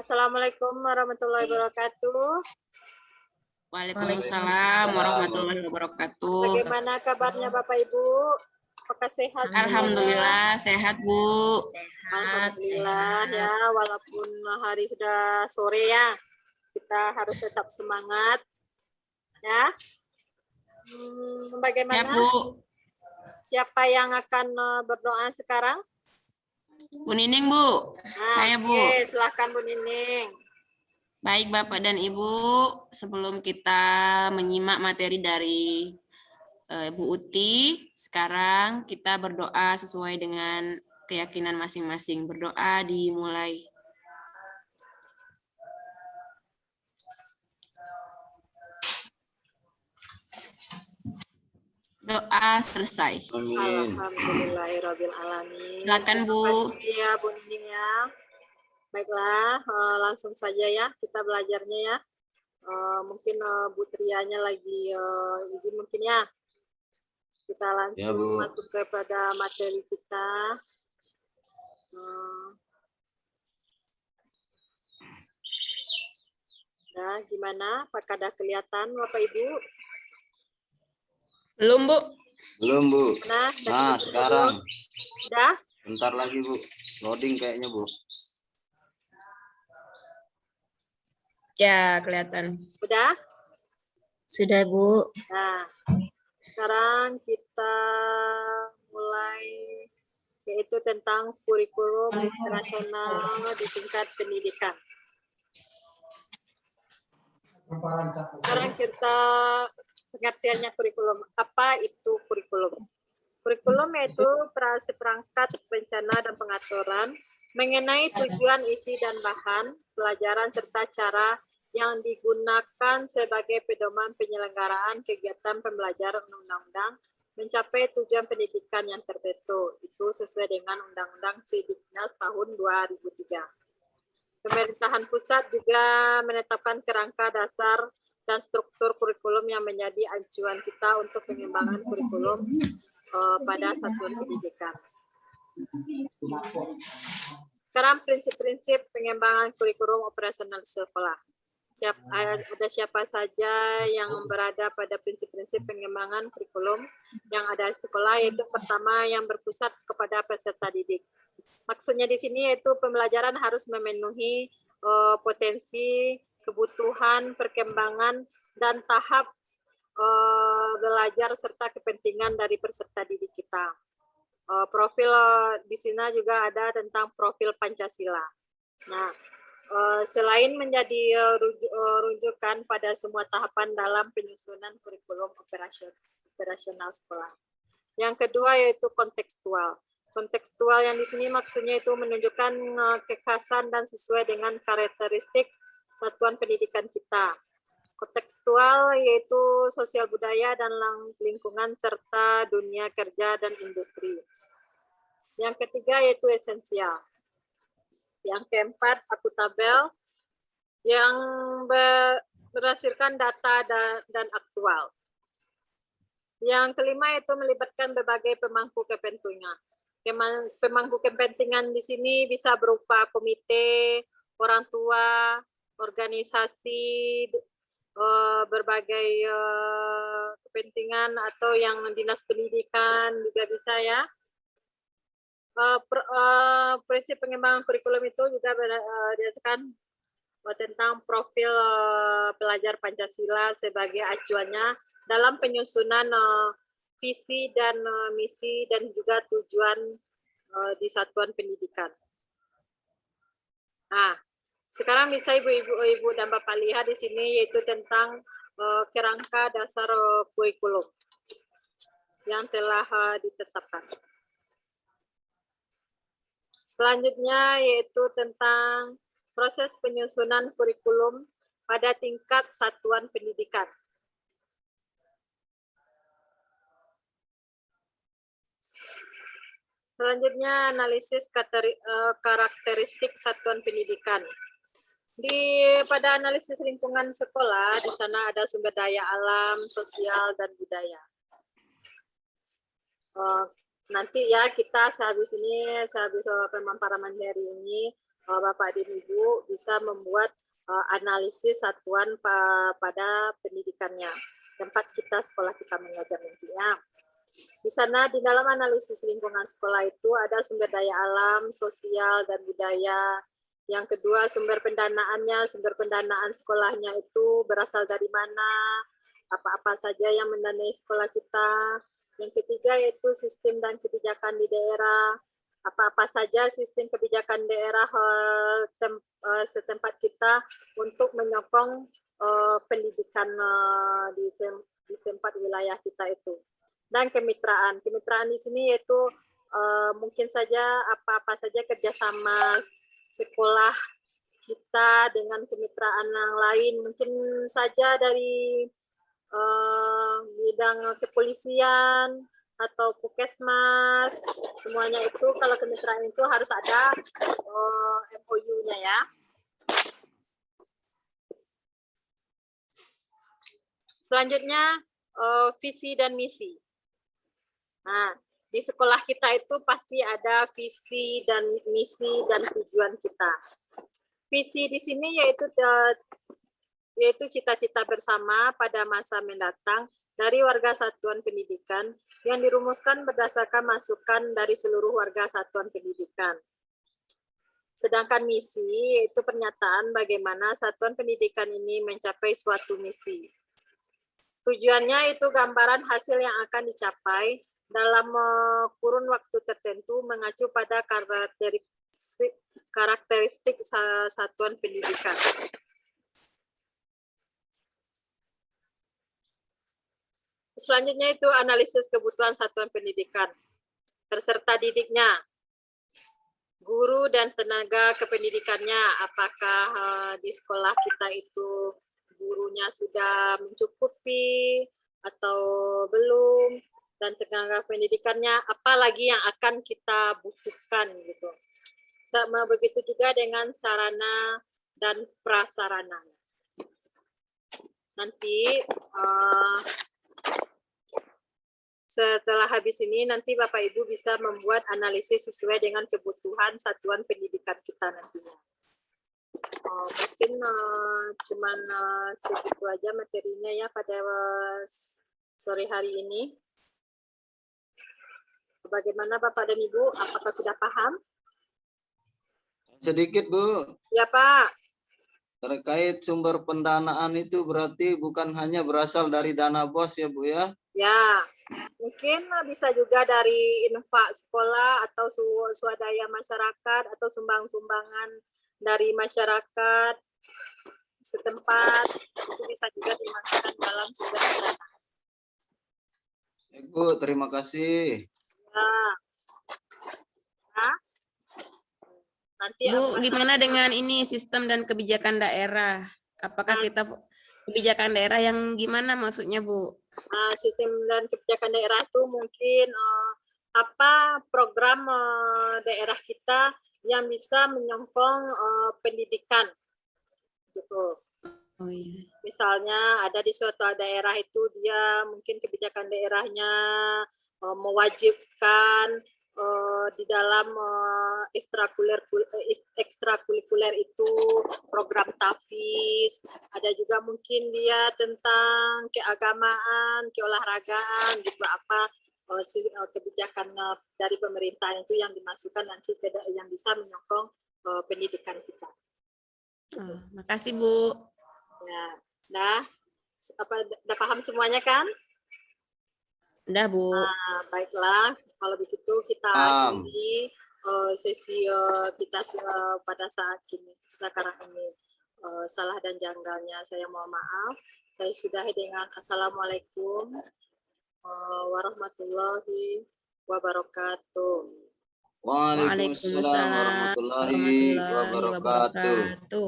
Assalamualaikum warahmatullahi wabarakatuh. Waalaikumsalam warahmatullahi wabarakatuh. Bagaimana kabarnya Bapak Ibu? Apakah sehat? Alhamdulillah sehat Bu. Alhamdulillah ya, walaupun hari sudah sore ya, kita harus tetap semangat ya. Bagaimana? Siap Bu. Siapa yang akan berdoa sekarang? Bu Nining Bu. Saya Bu. Oke, silakan Bu Nining. Baik Bapak dan Ibu, sebelum kita menyimak materi dari Bu Uti, sekarang kita berdoa sesuai dengan keyakinan masing-masing. Berdoa dimulai. Doa selesai. Amin. Alhamdulillahirabbil alamin. Silakan Bu. Ya Bu Nining ya. Baiklah, langsung saja ya kita belajarnya ya. Mungkin Bu Trianya lagi izin mungkin ya. Kita langsung masuk kepada materi kita. Nah, gimana? Apakah ada kelihatan Bapak Ibu? Belum Bu. Belum Bu. Nah Sekarang. Udah? Bentar lagi Bu. Loading kayaknya Bu. Ya, kelihatan. Udah? Sudah Bu. Nah, sekarang kita mulai yaitu tentang kurikulum operasional di tingkat pendidikan. Sekarang kita pengertiannya kurikulum. Apa itu kurikulum? Kurikulum yaitu seperangkat rencana dan pengaturan mengenai tujuan, isi, dan bahan pelajaran serta cara yang digunakan sebagai pedoman penyelenggaraan kegiatan pembelajaran undang-undang mencapai tujuan pendidikan yang tertentu. Itu sesuai dengan Undang-Undang Sidiknas tahun 2003. Pemerintahan pusat juga menetapkan kerangka dasar dan struktur kurikulum yang menjadi acuan kita untuk pengembangan kurikulum pada satuan pendidikan. Sekarang prinsip-prinsip pengembangan kurikulum operasional sekolah. Ada siapa saja yang berada pada prinsip-prinsip pengembangan kurikulum yang ada di sekolah, yaitu pertama yang berpusat kepada peserta didik. Maksudnya di sini yaitu pembelajaran harus memenuhi potensi, kebutuhan, perkembangan, dan tahap belajar serta kepentingan dari peserta didik kita. Profil di sini juga ada tentang profil Pancasila. Nah, selain menjadi rujukan pada semua tahapan dalam penyusunan kurikulum operasional sekolah. Yang kedua yaitu kontekstual. Kontekstual yang di sini maksudnya itu menunjukkan kekhasan dan sesuai dengan karakteristik satuan pendidikan kita. Kontekstual yaitu sosial budaya dan lingkungan serta dunia kerja dan industri. Yang ketiga yaitu esensial. Yang keempat akutabel yang berdasarkan data dan aktual. Yang kelima yaitu melibatkan berbagai pemangku kepentingan. Pemangku kepentingan di sini bisa berupa komite, orang tua, organisasi, berbagai kepentingan atau yang dinas pendidikan juga bisa ya. Prinsip pengembangan kurikulum itu juga berdasarkan tentang profil pelajar Pancasila sebagai acuannya dalam penyusunan visi dan misi dan juga tujuan di satuan pendidikan. Nah, sekarang bisa ibu dan bapak lihat di sini yaitu tentang kerangka dasar kurikulum yang telah ditetapkan. Selanjutnya yaitu tentang proses penyusunan kurikulum pada tingkat satuan pendidikan. Selanjutnya analisis karakteristik satuan pendidikan. Pada analisis lingkungan sekolah, di sana ada sumber daya alam, sosial, dan budaya. Nanti ya kita sehabis pemaparan hari ini Bapak dan Ibu bisa membuat analisis satuan pada pendidikannya, tempat kita sekolah kita mengajar nantinya. Di sana di dalam analisis lingkungan sekolah itu ada sumber daya alam, sosial, dan budaya. Yang kedua, sumber pendanaannya, sumber pendanaan sekolahnya itu berasal dari mana, apa-apa saja yang mendanai sekolah kita. Yang ketiga yaitu sistem dan kebijakan di daerah, apa-apa saja sistem kebijakan daerah setempat kita untuk menyokong pendidikan di tempat wilayah kita itu. Dan kemitraan di sini yaitu mungkin saja apa-apa saja kerjasama sekolah kita dengan kemitraan yang lain, mungkin saja dari bidang kepolisian atau puskesmas, semuanya itu kalau kemitraan itu harus ada MOU-nya ya. Selanjutnya visi dan misi. Nah, di sekolah kita itu pasti ada visi dan misi dan tujuan kita. Visi di sini yaitu cita-cita bersama pada masa mendatang dari warga satuan pendidikan yang dirumuskan berdasarkan masukan dari seluruh warga satuan pendidikan. Sedangkan misi yaitu pernyataan bagaimana satuan pendidikan ini mencapai suatu misi. Tujuannya itu gambaran hasil yang akan dicapai dalam kurun waktu tertentu mengacu pada karakteristik satuan pendidikan. Selanjutnya itu analisis kebutuhan satuan pendidikan. Peserta didiknya, guru dan tenaga kependidikannya, apakah di sekolah kita itu gurunya sudah mencukupi atau belum, dan tenaga pendidikannya apalagi yang akan kita butuhkan gitu. Sama begitu juga dengan sarana dan prasarana. Nanti setelah habis ini nanti Bapak Ibu bisa membuat analisis sesuai dengan kebutuhan satuan pendidikan kita nantinya. Mungkin cuman segitu aja materinya ya pada sore hari ini. Bagaimana Bapak dan Ibu? Apakah sudah paham? Sedikit, Bu. Ya, Pak. Terkait sumber pendanaan itu berarti bukan hanya berasal dari dana BOS ya, Bu ya? Ya, mungkin bisa juga dari infak sekolah atau swadaya masyarakat atau sumbang-sumbangan dari masyarakat setempat. Itu bisa juga dimasukkan dalam sumber pendanaan. Bu, terima kasih. Nah, nanti Bu, gimana dengan ini sistem dan kebijakan daerah? Apakah kita kebijakan daerah yang gimana maksudnya, Bu? Sistem dan kebijakan daerah itu mungkin apa program daerah kita yang bisa menyokong pendidikan, gitu. Oh, iya. Misalnya ada di suatu daerah itu dia mungkin kebijakan daerahnya mewajibkan di dalam ekstrakurikuler itu program TAFIS, ada juga mungkin dia tentang keagamaan, keolahragaan gitu, apa kebijakan dari pemerintah itu yang dimasukkan nanti yang bisa menyokong pendidikan kita. Makasih Bu. Ya, udah paham semuanya kan? Udah Bu. Baiklah, kalau begitu kita akhiri sesi kita pada saat ini, sekarang ini. Salah dan janggalnya saya mohon maaf. Saya sudahi dengan Assalamualaikum warahmatullahi wabarakatuh. Waalaikumsalam warahmatullahi wabarakatuh.